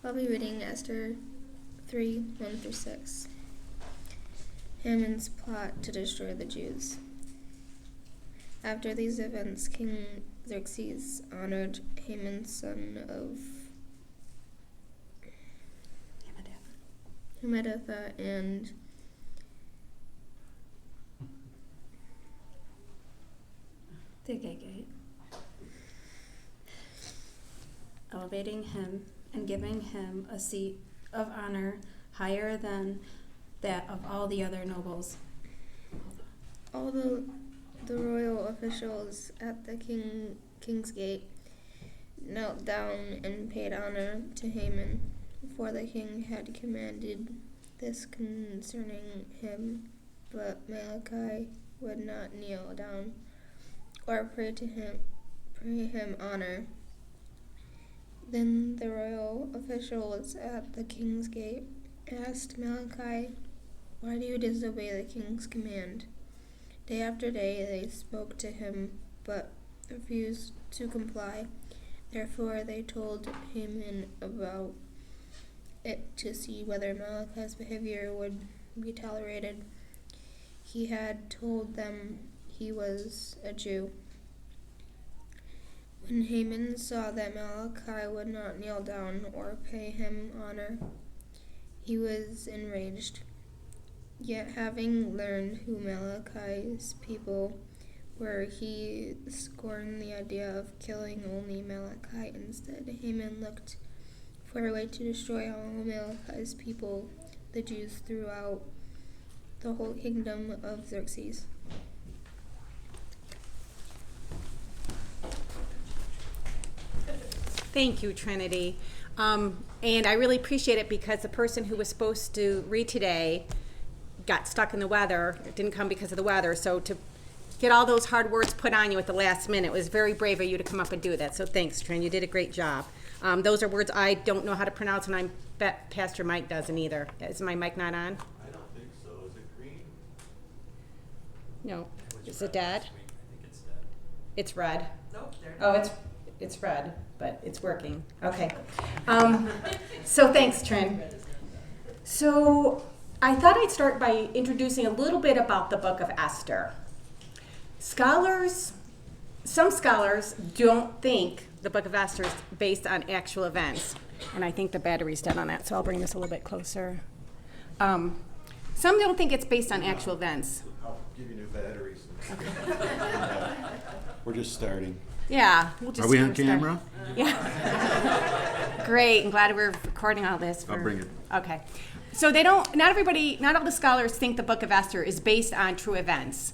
I'll be reading Esther 3, 1 through 6. Haman's plot to destroy the Jews. After these events, King Xerxes honored Haman, son of Hammedatha, and the Agagite, elevating him and giving him a seat of honor higher than that of all the other nobles. All the royal officials at the king's gate knelt down and paid honor to Haman, for the king had commanded this concerning him, but Malachi would not kneel down or pay him honor. Then the royal officials at the king's gate asked Malachi, "Why do you disobey the king's command?" Day after day they spoke to him, but refused to comply. Therefore they told Haman about it to see whether Malachi's behavior would be tolerated. He had told them he was a Jew. When Haman saw that Malachi would not kneel down or pay him honor, he was enraged. Yet having learned who Malachi's people were, he scorned the idea of killing only Malachi. Instead, Haman looked for a way to destroy all Malachi's people, the Jews, throughout the whole kingdom of Xerxes. Thank you, Trinity. And I really appreciate it because the person who was supposed to read today got stuck in the weather. It didn't come because of the weather. So to get all those hard words put on you at the last minute was very brave of you to come up and do that. So thanks, Trin. You did a great job. Those are words I don't know how to pronounce, and I bet Pastor Mike doesn't either. Is my mic not on? I don't think so. Is it green? No. Is it dead? I think it's dead. It's red. Nope, there it Oh, it's red, but it's working. Okay. So thanks, Trin. So I thought I'd start by introducing a little bit about the book of Esther. Some scholars don't think the book of Esther is based on actual events. And I think the battery's dead on that, so I'll bring this a little bit closer. Some don't think it's based on actual events. I'll give you new batteries. We're just starting. Yeah. We'll just Are we on start. camera? Yeah. Great. I'm glad we're recording all this. I'll bring it. Okay. So not all the scholars think the book of Esther is based on true events.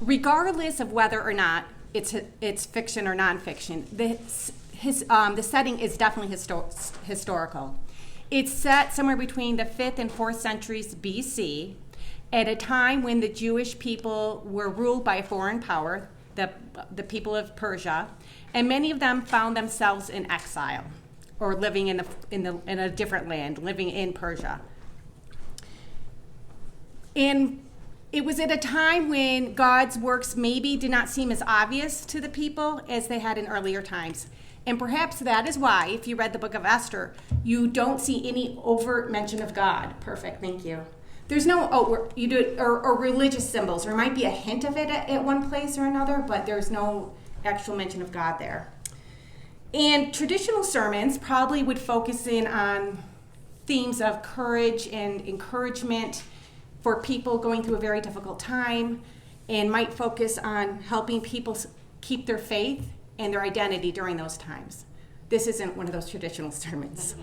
Regardless of whether or not it's fiction or nonfiction, the setting is definitely historical. It's set somewhere between the 5th and 4th centuries BC, at a time when the Jewish people were ruled by a foreign power, the people of Persia, and many of them found themselves in exile or living in a different land, living in Persia. And it was at a time when God's works maybe did not seem as obvious to the people as they had in earlier times. And perhaps that is why, if you read the book of Esther, you don't see any overt mention of God. Perfect, thank you. There's no, or religious symbols. There might be a hint of it at one place or another, but there's no actual mention of God there. And traditional sermons probably would focus in on themes of courage and encouragement for people going through a very difficult time, and might focus on helping people keep their faith and their identity during those times. This isn't one of those traditional sermons.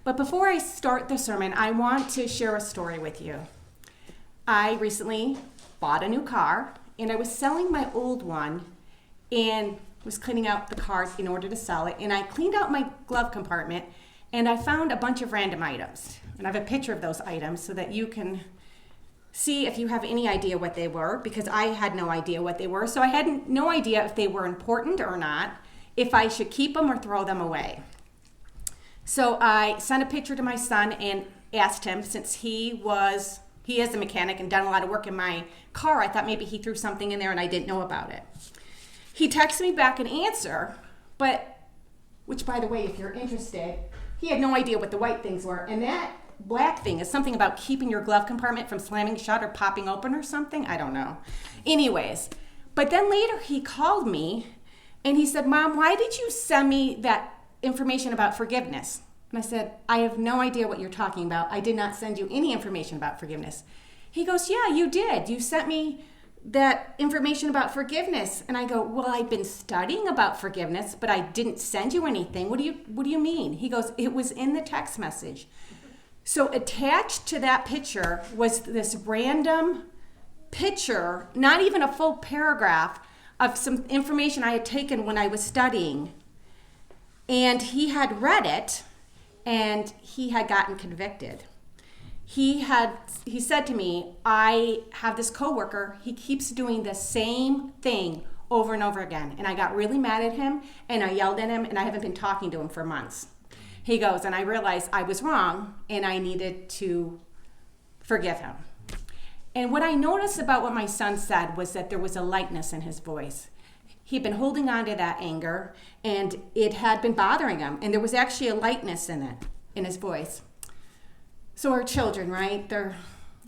But before I start the sermon, I want to share a story with you. I recently bought a new car, and I was selling my old one and was cleaning out the car in order to sell it. And I cleaned out my glove compartment, and I found a bunch of random items. And I have a picture of those items so that you can see if you have any idea what they were, because I had no idea what they were. So I had no idea if they were important or not, if I should keep them or throw them away. So I sent a picture to my son and asked him, since he is a mechanic and done a lot of work in my car, I thought maybe he threw something in there and I didn't know about it. He texted me back an answer, which by the way, if you're interested, He had no idea what the white things were. And that black thing is something about keeping your glove compartment from slamming shut or popping open or something. I don't know. Anyways, but then later he called me and he said, Mom, why did you send me that information about forgiveness? And I said, I have no idea what you're talking about. I did not send you any information about forgiveness. He goes, yeah, you did. You sent me that information about forgiveness. And I go, well, I've been studying about forgiveness, but I didn't send you anything. What do you mean? He goes, it was in the text message. So attached to that picture was this random picture, not even a full paragraph, of some information I had taken when I was studying. And he had read it, and he had gotten convicted. He said to me, I have this coworker, he keeps doing the same thing over and over again. And I got really mad at him, and I yelled at him, and I haven't been talking to him for months. He goes, and I realized I was wrong, and I needed to forgive him. And what I noticed about what my son said was that there was a lightness in his voice. He'd been holding on to that anger, and it had been bothering him, and there was actually a lightness in it, in his voice. So our children, right,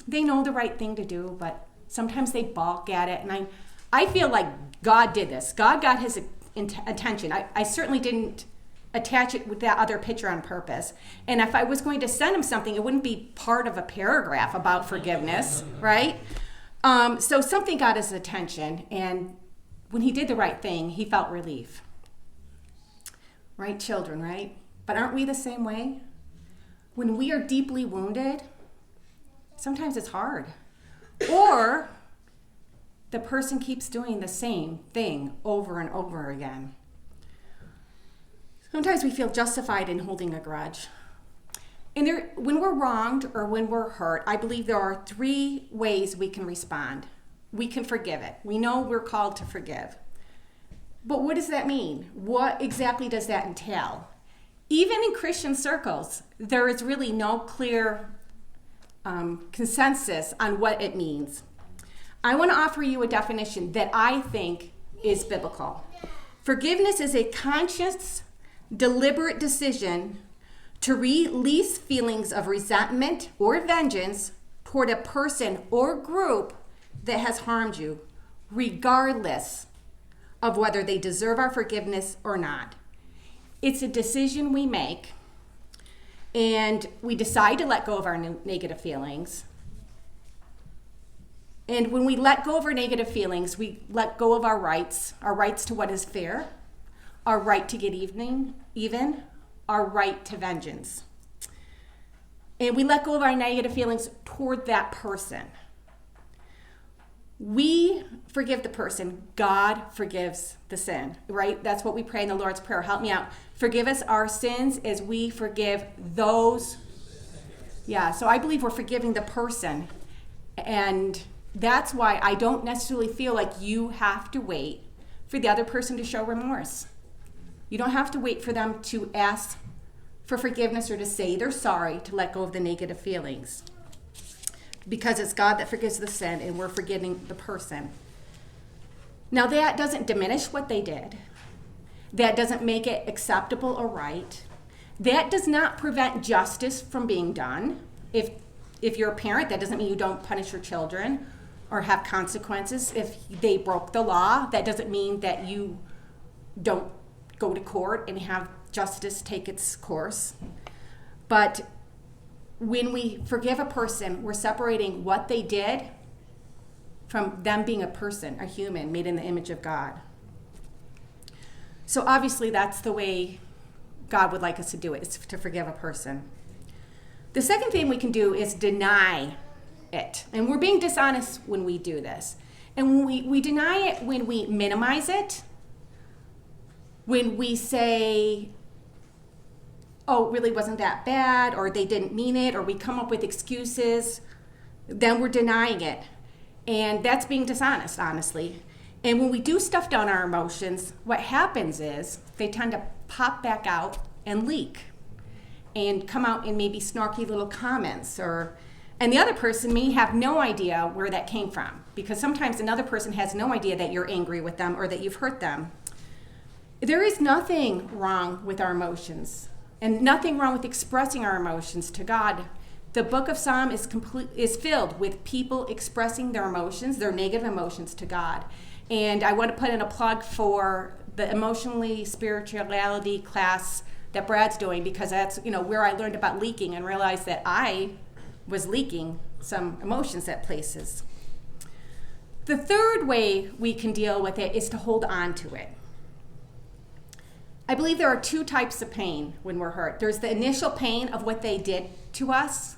they know the right thing to do, but sometimes they balk at it, and I feel like God did this. God got his attention. I certainly didn't attach it with that other picture on purpose. And if I was going to send him something, it wouldn't be part of a paragraph about forgiveness, right? So something got his attention, and when he did the right thing, he felt relief. Right, children, right? But aren't we the same way? When we are deeply wounded, sometimes it's hard. Or the person keeps doing the same thing over and over again. Sometimes we feel justified in holding a grudge. And when we're wronged or when we're hurt, I believe there are 3 ways we can respond. We can forgive it. We know we're called to forgive. But what does that mean? What exactly does that entail? Even in Christian circles, there is really no clear consensus on what it means. I want to offer you a definition that I think is biblical. Forgiveness is a conscious, deliberate decision to release feelings of resentment or vengeance toward a person or group that has harmed you, regardless of whether they deserve our forgiveness or not. It's a decision we make, and we decide to let go of our negative feelings. And when we let go of our negative feelings, we let go of our rights to what is fair, our right to get even, our right to vengeance. And we let go of our negative feelings toward that person. We forgive the person. God forgives the sin, right? That's what we pray in the Lord's Prayer. Help me out. Forgive us our sins as we forgive those. Yeah, so I believe we're forgiving the person. And that's why I don't necessarily feel like you have to wait for the other person to show remorse. You don't have to wait for them to ask for forgiveness or to say they're sorry to let go of the negative feelings. Because it's God that forgives the sin, and we're forgiving the person. Now, that doesn't diminish what they did. That doesn't make it acceptable or right. That does not prevent justice from being done. If you're a parent, that doesn't mean you don't punish your children or have consequences if they broke the law. That doesn't mean that you don't go to court and have justice take its course. But when we forgive a person, we're separating what they did from them being a person, a human made in the image of God. So obviously that's the way God would like us to do it, is to forgive a person. The second thing we can do is deny it. And we're being dishonest when we do this. And we deny it when we minimize it, when we say, oh, it really wasn't that bad, or they didn't mean it, or we come up with excuses, then we're denying it. And that's being dishonest, honestly. And when we do stuff down our emotions, what happens is they tend to pop back out and leak and come out in maybe snarky little comments, and the other person may have no idea where that came from, because sometimes another person has no idea that you're angry with them or that you've hurt them. There is nothing wrong with our emotions. And nothing wrong with expressing our emotions to God. The book of Psalm is filled with people expressing their emotions, their negative emotions to God. And I want to put in a plug for the emotionally spirituality class that Brad's doing, because that's where I learned about leaking and realized that I was leaking some emotions at places. The third way we can deal with it is to hold on to it. I believe there are two types of pain when we're hurt. There's the initial pain of what they did to us.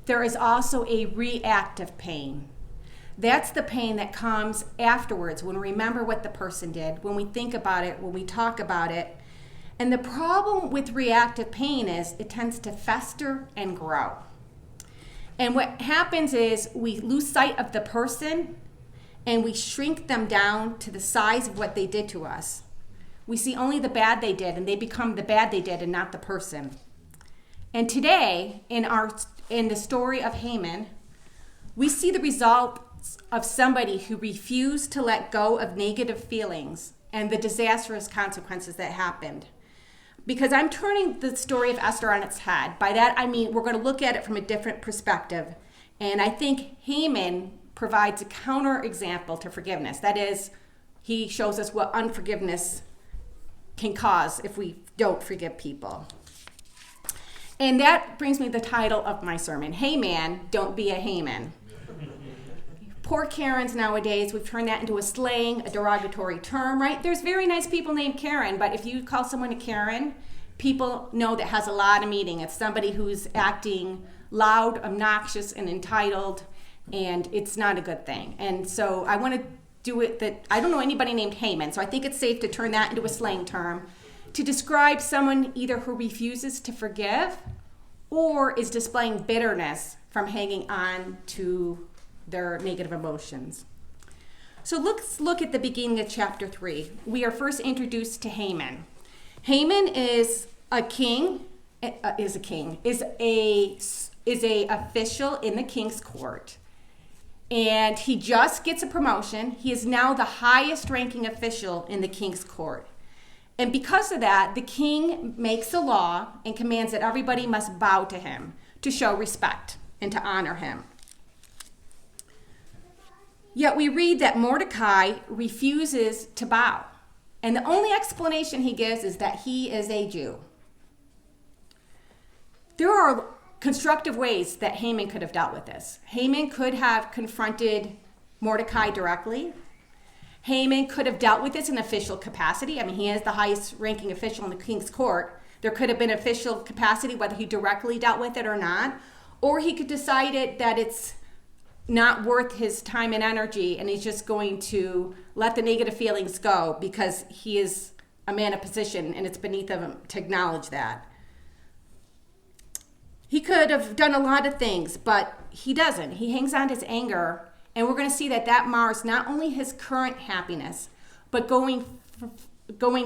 There is also a reactive pain. That's the pain that comes afterwards when we remember what the person did, when we think about it, when we talk about it. And the problem with reactive pain is it tends to fester and grow. And what happens is we lose sight of the person and we shrink them down to the size of what they did to us. We see only the bad they did, and they become the bad they did and not the person. And today, in the story of Haman, we see the results of somebody who refused to let go of negative feelings and the disastrous consequences that happened. Because I'm turning the story of Esther on its head. By that I mean we're going to look at it from a different perspective. And I think Haman provides a counter-example to forgiveness. That is, he shows us what unforgiveness can cause if we don't forgive people. And that brings me to the title of my sermon, Hey Man, Don't Be a Haman. Poor Karens nowadays, we've turned that into a slang, a derogatory term, right? There's very nice people named Karen, but if you call someone a Karen, people know that has a lot of meaning. It's somebody who's acting loud, obnoxious, and entitled, and it's not a good thing. And so I want to do it that I don't know anybody named Haman, so I think it's safe to turn that into a slang term to describe someone either who refuses to forgive or is displaying bitterness from hanging on to their negative emotions. So let's look at the beginning of chapter 3. We are first introduced to Haman. Haman is a king, is a official in the king's court. And he just gets a promotion. He is now the highest ranking official in the king's court. And because of that, the king makes a law and commands that everybody must bow to him to show respect and to honor him. Yet we read that Mordecai refuses to bow. And the only explanation he gives is that he is a Jew. There are constructive ways that Haman could have dealt with this. Haman could have confronted Mordecai directly. Haman could have dealt with this in official capacity. I mean, he is the highest ranking official in the king's court. There could have been official capacity, whether he directly dealt with it or not. Or he could decide that it's not worth his time and energy, and he's just going to let the negative feelings go because he is a man of position and it's beneath him to acknowledge that. He could have done a lot of things, but he doesn't. He hangs on to his anger, and we're going to see that mars not only his current happiness, but going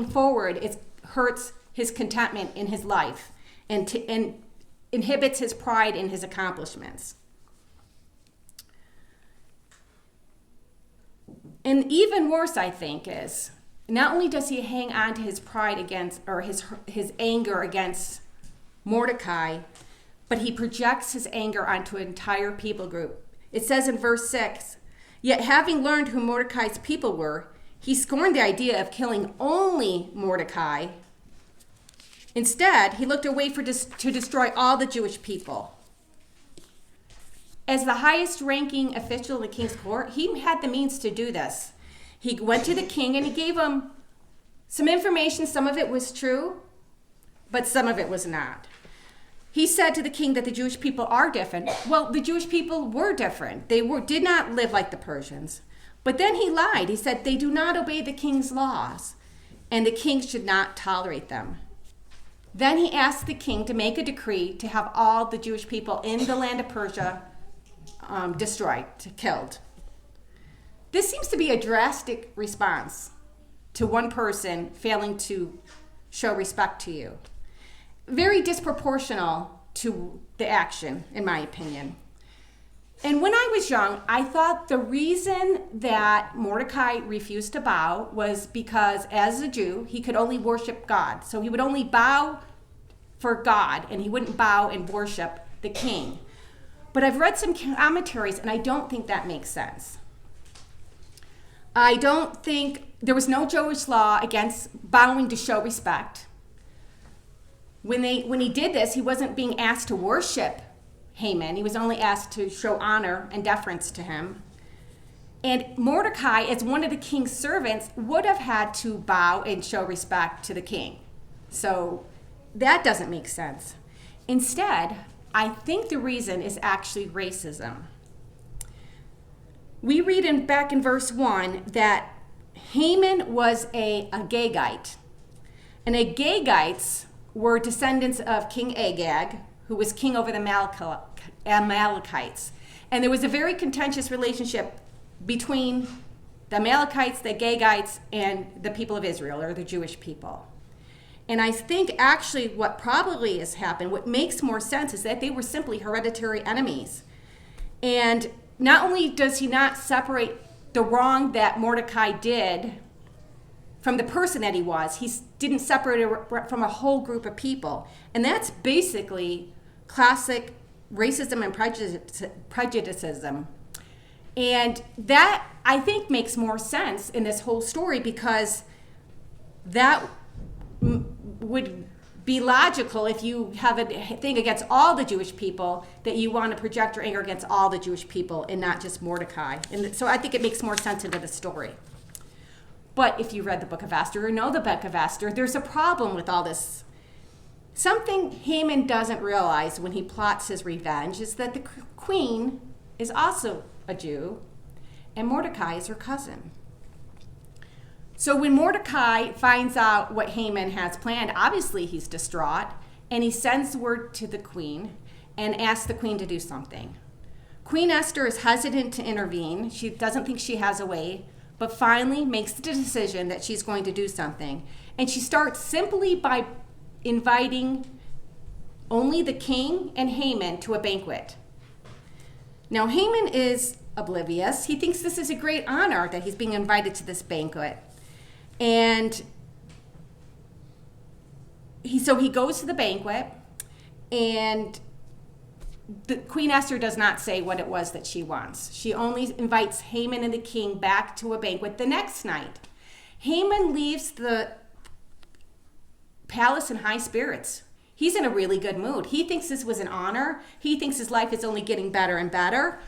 forward, it hurts his contentment in his life and inhibits his pride in his accomplishments. And even worse, I think, is not only does he hang on to his pride against, or his anger against Mordecai, but he projects his anger onto an entire people group. It says in verse 6, yet having learned who Mordecai's people were, he scorned the idea of killing only Mordecai. Instead, he looked away to destroy all the Jewish people. As the highest ranking official in the king's court, he had the means to do this. He went to the king and he gave him some information. Some of it was true, but some of it was not. He said to the king that the Jewish people are different. Well, the Jewish people were different. They did not live like the Persians. But then he lied. He said they do not obey the king's laws, and the king should not tolerate them. Then he asked the king to make a decree to have all the Jewish people in the land of Persia destroyed, killed. This seems to be a drastic response to one person failing to show respect to you. Very disproportional to the action, in my opinion. And when I was young, I thought the reason that Mordecai refused to bow was because as a Jew, he could only worship God. So he would only bow for God, and he wouldn't bow and worship the king. But I've read some commentaries, and I don't think that makes sense. I don't think there was no Jewish law against bowing to show respect. When he did this, he wasn't being asked to worship Haman. He was only asked to show honor and deference to him. And Mordecai, as one of the king's servants, would have had to bow and show respect to the king. So that doesn't make sense. Instead, I think the reason is actually racism. We read back in verse 1 that Haman was a Agagite. And Agagites were descendants of King Agag, who was king over the Amalekites. And there was a very contentious relationship between the Amalekites, the Agagites, and the people of Israel, or the Jewish people. And I think actually what probably has happened, what makes more sense, is that they were simply hereditary enemies. And not only does he not separate the wrong that Mordecai did from the person that he was, he didn't separate it from a whole group of people. And that's basically classic racism and prejudicism. And that, I think, makes more sense in this whole story, because that would be logical if you have a thing against all the Jewish people, that you want to project your anger against all the Jewish people and not just Mordecai. And so I think it makes more sense into the story. But if you read the book of Esther or know the book of Esther, there's a problem with all this. Something Haman doesn't realize when he plots his revenge is that the queen is also a Jew, and Mordecai is her cousin. So when Mordecai finds out what Haman has planned, obviously he's distraught, and he sends word to the queen and asks the queen to do something. Queen Esther is hesitant to intervene. She doesn't think she has a way, but finally makes the decision that she's going to do something. And she starts simply by inviting only the king and Haman to a banquet. Now, Haman is oblivious. He thinks this is a great honor that he's being invited to this banquet. And he goes to the banquet, and the Queen Esther does not say what it was that she wants. She only invites Haman and the king back to a banquet the next night. Haman leaves the palace in high spirits. He's in a really good mood. He thinks this was an honor. He thinks his life is only getting better and better.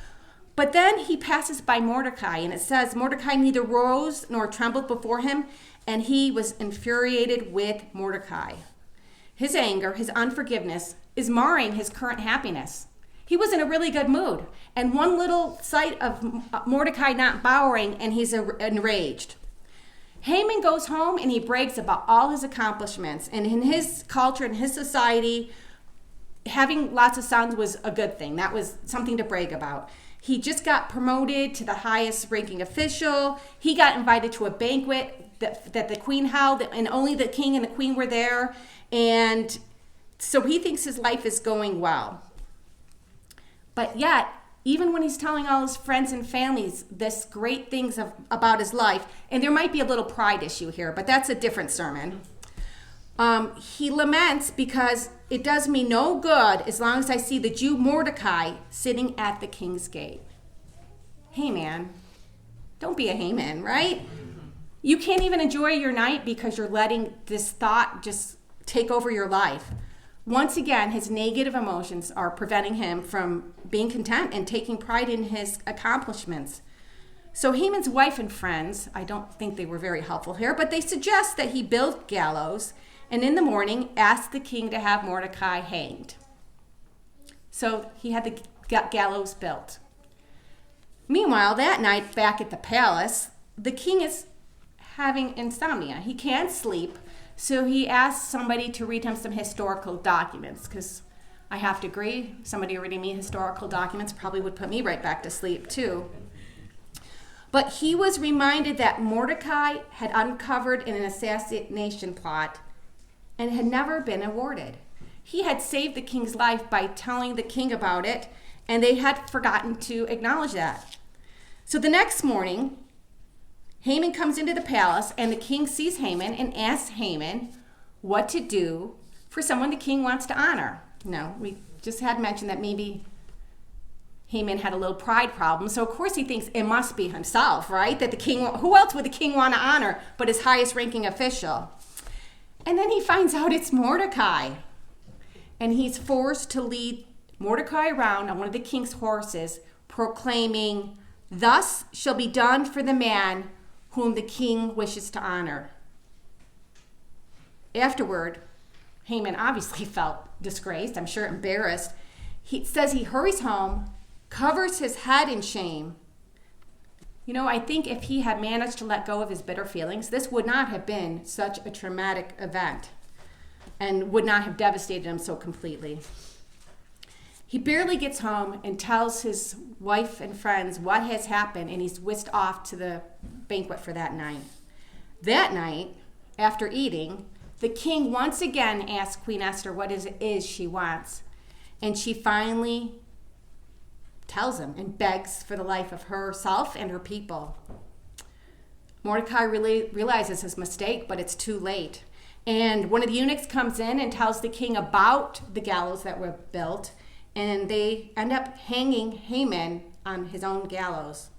But then he passes by Mordecai, and it says, Mordecai neither rose nor trembled before him, and he was infuriated with Mordecai. His anger, his unforgiveness, is marring his current happiness. He was in a really good mood, and one little sight of Mordecai not bowing, and he's enraged. Haman goes home, and he brags about all his accomplishments, and in his culture, in his society, having lots of sons was a good thing. That was something to brag about. He just got promoted to the highest ranking official. He got invited to a banquet that the queen held, and only the king and the queen were there. And so he thinks his life is going well. But yet, even when he's telling all his friends and families this great things about his life, and there might be a little pride issue here, but that's a different sermon. He laments because it does me no good as long as I see the Jew Mordecai sitting at the king's gate. Hey man, don't be a Haman, right? You can't even enjoy your night because you're letting this thought just take over your life. Once again, his negative emotions are preventing him from being content and taking pride in his accomplishments. So Haman's wife and friends, I don't think they were very helpful here, but they suggest that he build gallows and in the morning ask the king to have Mordecai hanged. So he had the gallows built. Meanwhile, that night back at the palace, the king is having insomnia. He can't sleep, so he asks somebody to read him some historical documents, because I have to agree, somebody reading me historical documents probably would put me right back to sleep too. But he was reminded that Mordecai had uncovered an assassination plot and had never been awarded. He had saved the king's life by telling the king about it, and they had forgotten to acknowledge that. So the next morning, Haman comes into the palace, and the king sees Haman and asks Haman what to do for someone the king wants to honor. We just had mentioned that maybe Haman had a little pride problem, so of course he thinks it must be himself, right? That the king, who else would the king want to honor but his highest ranking official? And then he finds out it's Mordecai, and he's forced to lead Mordecai around on one of the king's horses, proclaiming, "Thus shall be done for the man whom the king wishes to honor." Afterward, Haman obviously felt disgraced, I'm sure embarrassed. He says he hurries home, covers his head in shame. I think if he had managed to let go of his bitter feelings, this would not have been such a traumatic event and would not have devastated him so completely. He barely gets home and tells his wife and friends what has happened, and he's whisked off to the banquet for that night. That night, after eating, the king once again asks Queen Esther what it is she wants, and she finally tells him and begs for the life of herself and her people. Mordecai really realizes his mistake, but it's too late. And one of the eunuchs comes in and tells the king about the gallows that were built, and they end up hanging Haman on his own gallows.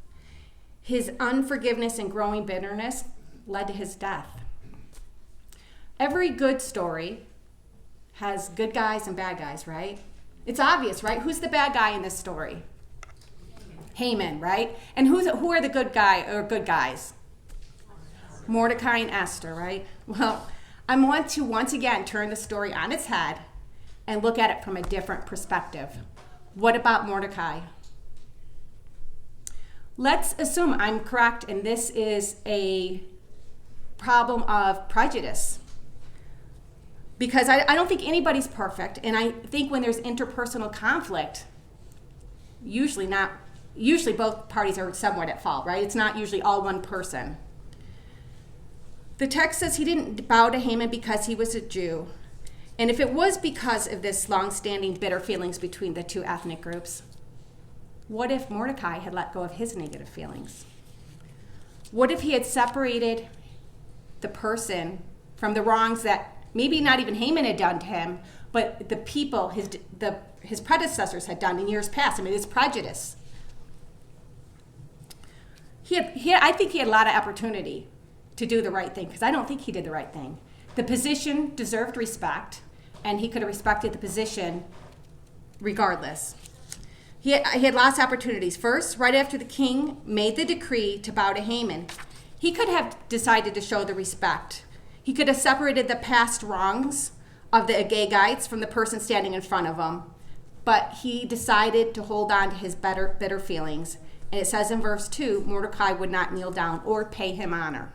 His unforgiveness and growing bitterness led to his death. Every good story has good guys and bad guys, right? It's obvious, right? Who's the bad guy in this story? Haman, right? And who are the good guys? Mordecai and Esther, right? Well, I want to once again turn the story on its head and look at it from a different perspective. What about Mordecai? Let's assume I'm correct and this is a problem of prejudice. Because I don't think anybody's perfect, and I think when there's interpersonal conflict, usually both parties are somewhat at fault, right? It's not usually all one person. The text says he didn't bow to Haman because he was a Jew. And if it was because of this long-standing bitter feelings between the two ethnic groups, what if Mordecai had let go of his negative feelings? What if he had separated the person from the wrongs that maybe not even Haman had done to him, but the people, his predecessors had done in years past? I mean, it's prejudice. I think he had a lot of opportunity to do the right thing, because I don't think he did the right thing. The position deserved respect, and he could have respected the position regardless. He had lots of opportunities. First, right after the king made the decree to bow to Haman, he could have decided to show the respect. He could have separated the past wrongs of the Agagites from the person standing in front of him, but he decided to hold on to his bitter feelings. And it says in verse 2, Mordecai would not kneel down or pay him honor.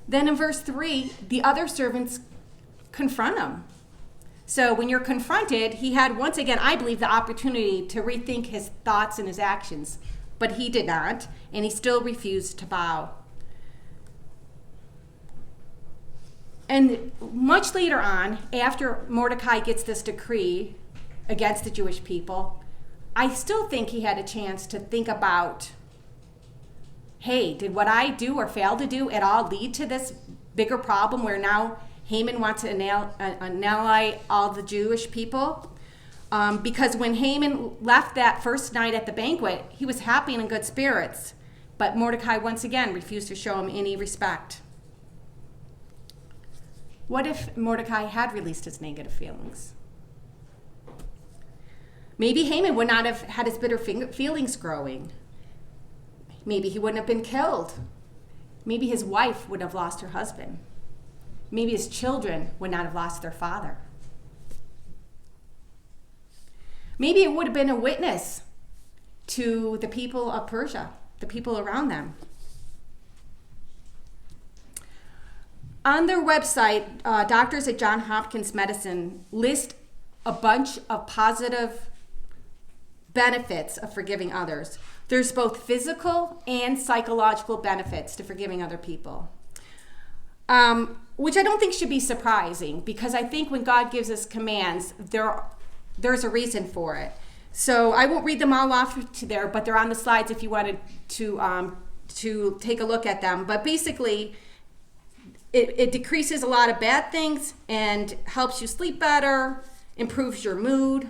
Then in verse 3, the other servants confront him. So when you're confronted, he had once again, I believe, the opportunity to rethink his thoughts and his actions, but he did not, and he still refused to bow. And much later on, after Mordecai gets this decree against the Jewish people, I still think he had a chance to think about, hey, did what I do or fail to do at all lead to this bigger problem where now Haman wants to annihilate all the Jewish people? Because when Haman left that first night at the banquet, he was happy and in good spirits. But Mordecai once again refused to show him any respect. What if Mordecai had released his negative feelings? Maybe Haman would not have had his bitter feelings growing. Maybe he wouldn't have been killed. Maybe his wife would have lost her husband. Maybe his children would not have lost their father. Maybe it would have been a witness to the people of Persia, the people around them. On their website, doctors at Johns Hopkins Medicine list a bunch of positive benefits of forgiving others. There's both physical and psychological benefits to forgiving other people, which I don't think should be surprising, because I think when God gives us commands, there's a reason for it. So I won't read them all off to there, but they're on the slides if you wanted to take a look at them. But basically, it decreases a lot of bad things and helps you sleep better, improves your mood.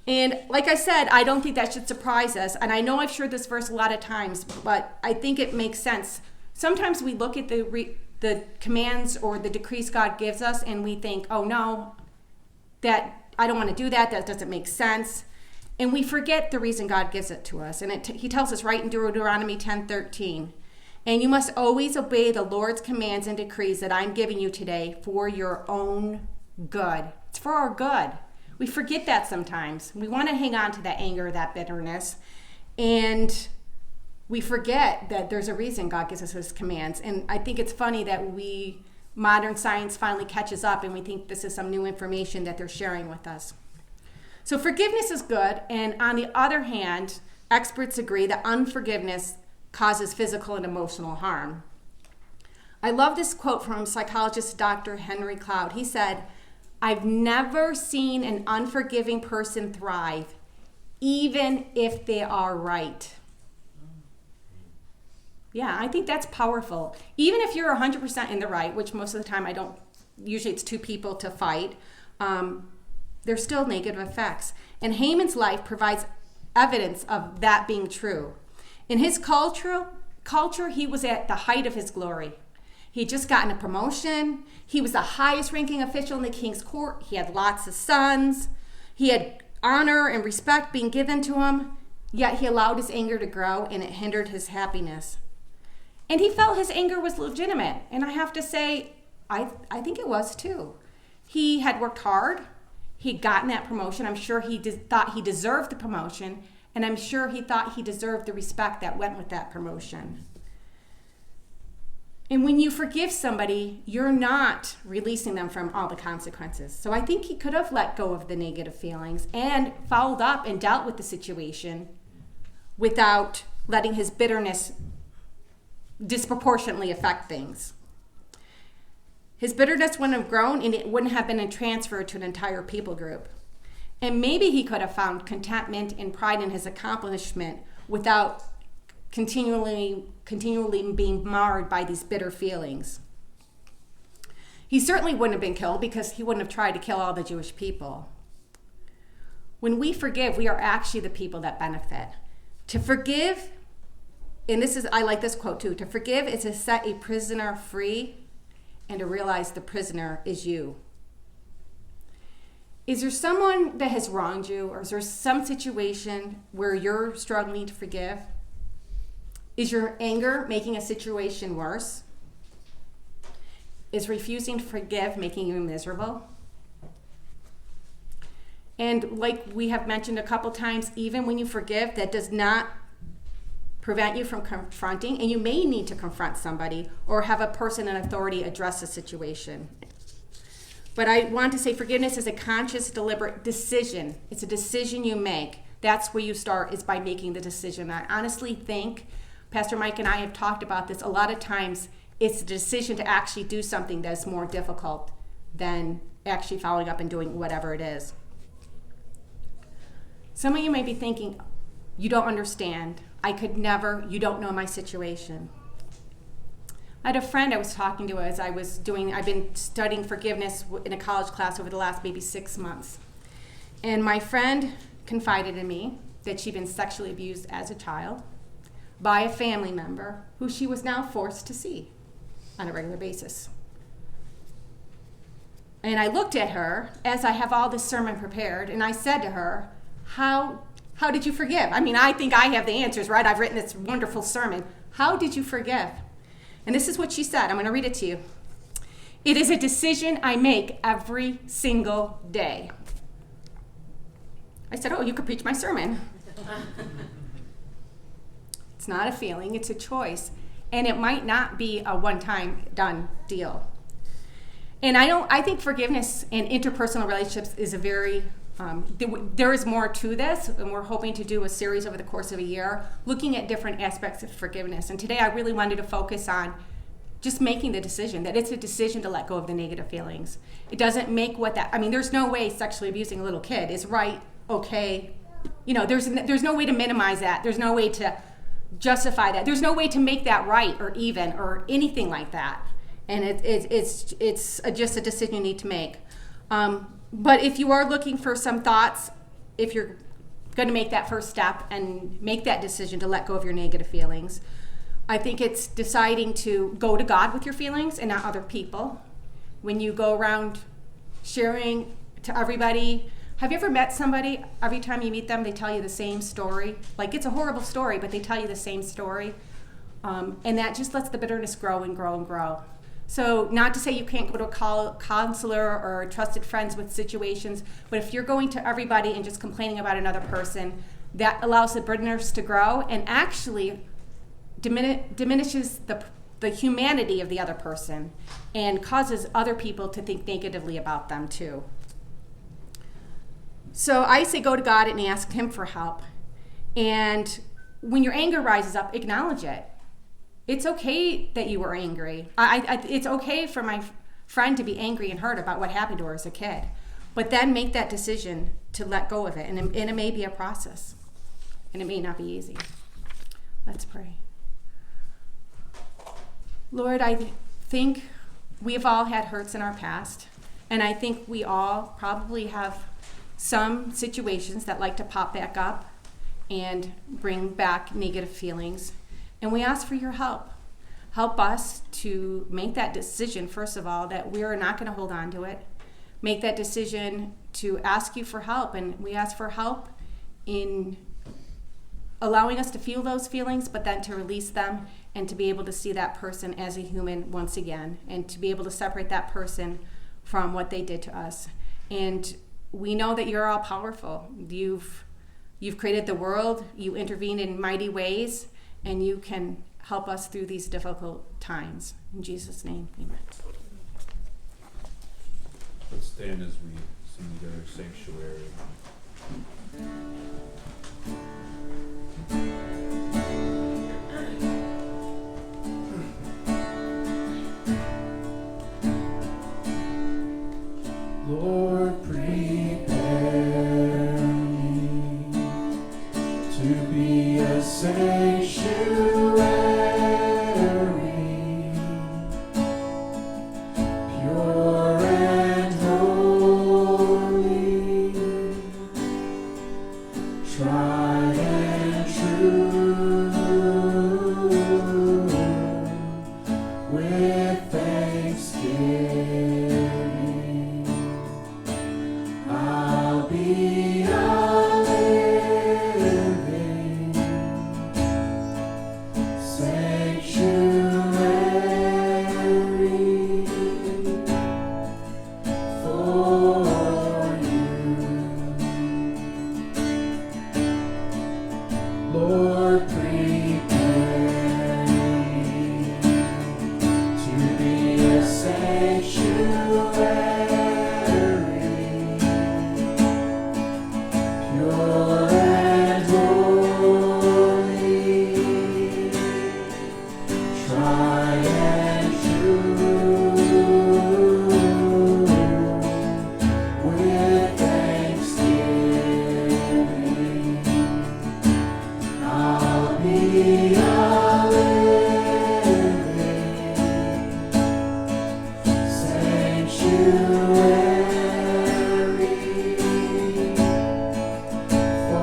And like I said, I don't think that should surprise us. And I know I've shared this verse a lot of times, but I think it makes sense. Sometimes we look at the commands or the decrees God gives us and we think, oh no, that I don't want to do that. That doesn't make sense. And we forget the reason God gives it to us. And he tells us right in Deuteronomy 10:13. And you must always obey the Lord's commands and decrees that I'm giving you today for your own good. It's for our good. We forget that sometimes. We want to hang on to that anger, that bitterness. And we forget that there's a reason God gives us his commands. And I think it's funny that modern science finally catches up and we think this is some new information that they're sharing with us. So forgiveness is good. And on the other hand, experts agree that unforgiveness causes physical and emotional harm. I love this quote from psychologist Dr. Henry Cloud. He said, I've never seen an unforgiving person thrive, even if they are right. Yeah, I think that's powerful. Even if you're 100% in the right, which most of the time I don't, usually it's two people to fight, there's still negative effects. And Haman's life provides evidence of that being true. In his culture, he was at the height of his glory. He had just gotten a promotion. He was the highest ranking official in the king's court. He had lots of sons. He had honor and respect being given to him, yet he allowed his anger to grow and it hindered his happiness. And he felt his anger was legitimate. And I have to say, I think it was too. He had worked hard. He'd gotten that promotion. I'm sure he thought he deserved the promotion. And I'm sure he thought he deserved the respect that went with that promotion. And when you forgive somebody, you're not releasing them from all the consequences. So I think he could have let go of the negative feelings and followed up and dealt with the situation without letting his bitterness disproportionately affect things. His bitterness wouldn't have grown and it wouldn't have been transferred to an entire people group. And maybe he could have found contentment and pride in his accomplishment without continually being marred by these bitter feelings. He certainly wouldn't have been killed because he wouldn't have tried to kill all the Jewish people. When we forgive, we are actually the people that benefit. To forgive, and I like this quote too, to forgive is to set a prisoner free and to realize the prisoner is you. Is there someone that has wronged you, or is there some situation where you're struggling to forgive? Is your anger making a situation worse? Is refusing to forgive making you miserable? And like we have mentioned a couple times, even when you forgive, that does not prevent you from confronting, and you may need to confront somebody or have a person in authority address the situation. But I want to say forgiveness is a conscious, deliberate decision. It's a decision you make. That's where you start, is by making the decision. I honestly think, Pastor Mike and I have talked about this, a lot of times it's the decision to actually do something that's more difficult than actually following up and doing whatever it is. Some of you may be thinking, you don't understand. I could never, you don't know my situation. I had a friend I was talking to as I've been studying forgiveness in a college class over the last maybe 6 months. And my friend confided in me that she'd been sexually abused as a child by a family member who she was now forced to see on a regular basis. And I looked at her as I have all this sermon prepared, and I said to her, how did you forgive? I mean, I think I have the answers, right? I've written this wonderful sermon. How did you forgive? And this is what she said. I'm going to read it to you. It is a decision I make every single day. I said, oh, you could preach my sermon. It's not a feeling, it's a choice. And it might not be a one-time done deal. And I think forgiveness and interpersonal relationships is a very, there is more to this, and we're hoping to do a series over the course of a year looking at different aspects of forgiveness. And today I really wanted to focus on just making the decision, that it's a decision to let go of the negative feelings. It doesn't make there's no way sexually abusing a little kid is right, okay. There's no way to minimize that. There's no way to justify that. There's no way to make that right or even or anything like that. And it's just a decision you need to make. But if you are looking for some thoughts, if you're going to make that first step and make that decision to let go of your negative feelings, I think it's deciding to go to God with your feelings and not other people. When you go around sharing to everybody, have you ever met somebody, every time you meet them, they tell you the same story? Like, it's a horrible story, but they tell you the same story. And that just lets the bitterness grow and grow and grow. So not to say you can't go to a counselor or trusted friends with situations, but if you're going to everybody and just complaining about another person, that allows the bitterness to grow and actually diminishes the humanity of the other person and causes other people to think negatively about them too. So I say go to God and ask him for help. And when your anger rises up, acknowledge it. It's okay that you were angry. It's okay for my friend to be angry and hurt about what happened to her as a kid. But then make that decision to let go of it. And it may be a process. And it may not be easy. Let's pray. Lord, I think we've all had hurts in our past. And I think we all probably have some situations that like to pop back up and bring back negative feelings. And we ask for your help. Help us to make that decision, first of all, that we are not going to hold on to it. Make that decision to ask you for help. And we ask for help in allowing us to feel those feelings, but then to release them and to be able to see that person as a human once again, and to be able to separate that person from what they did to us. And we know that you're all powerful. You've created the world, you intervene in mighty ways, and you can help us through these difficult times. In Jesus' name, amen. Let's stand as we sing together, Sanctuary. Lord, prepare me to be a sanctuary, pure and holy, tried and true, with thanksgiving. I'll be a living sanctuary for you. Lord, prepare me to be a sanctuary, pure and holy, tried and true, with thanksgiving. I'll be a living sanctuary for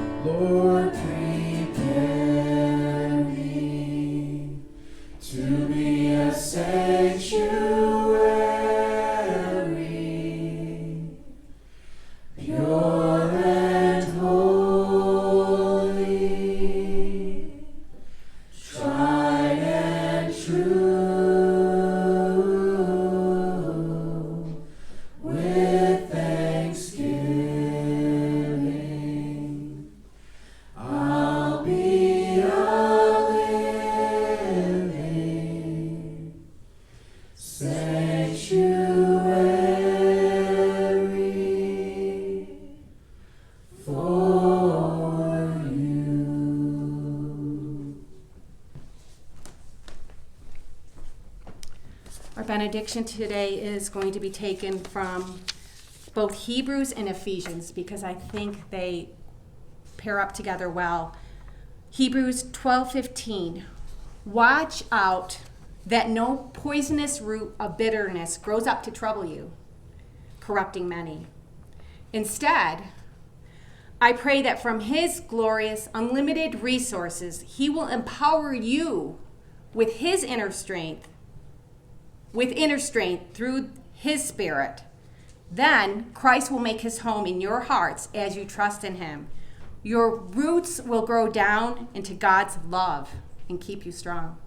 you. Lord, prepare me to be a sanctuary, pure and holy, tried and true, with thanksgiving. I'll be a living sanctuary for you. Our benediction today is going to be taken from both Hebrews and Ephesians because I think they pair up together well. Hebrews 12:15. Watch out that no poisonous root of bitterness grows up to trouble you, corrupting many. Instead, I pray that from his glorious, unlimited resources, he will empower you with his inner strength, through his Spirit. Then Christ will make his home in your hearts as you trust in him. Your roots will grow down into God's love and keep you strong.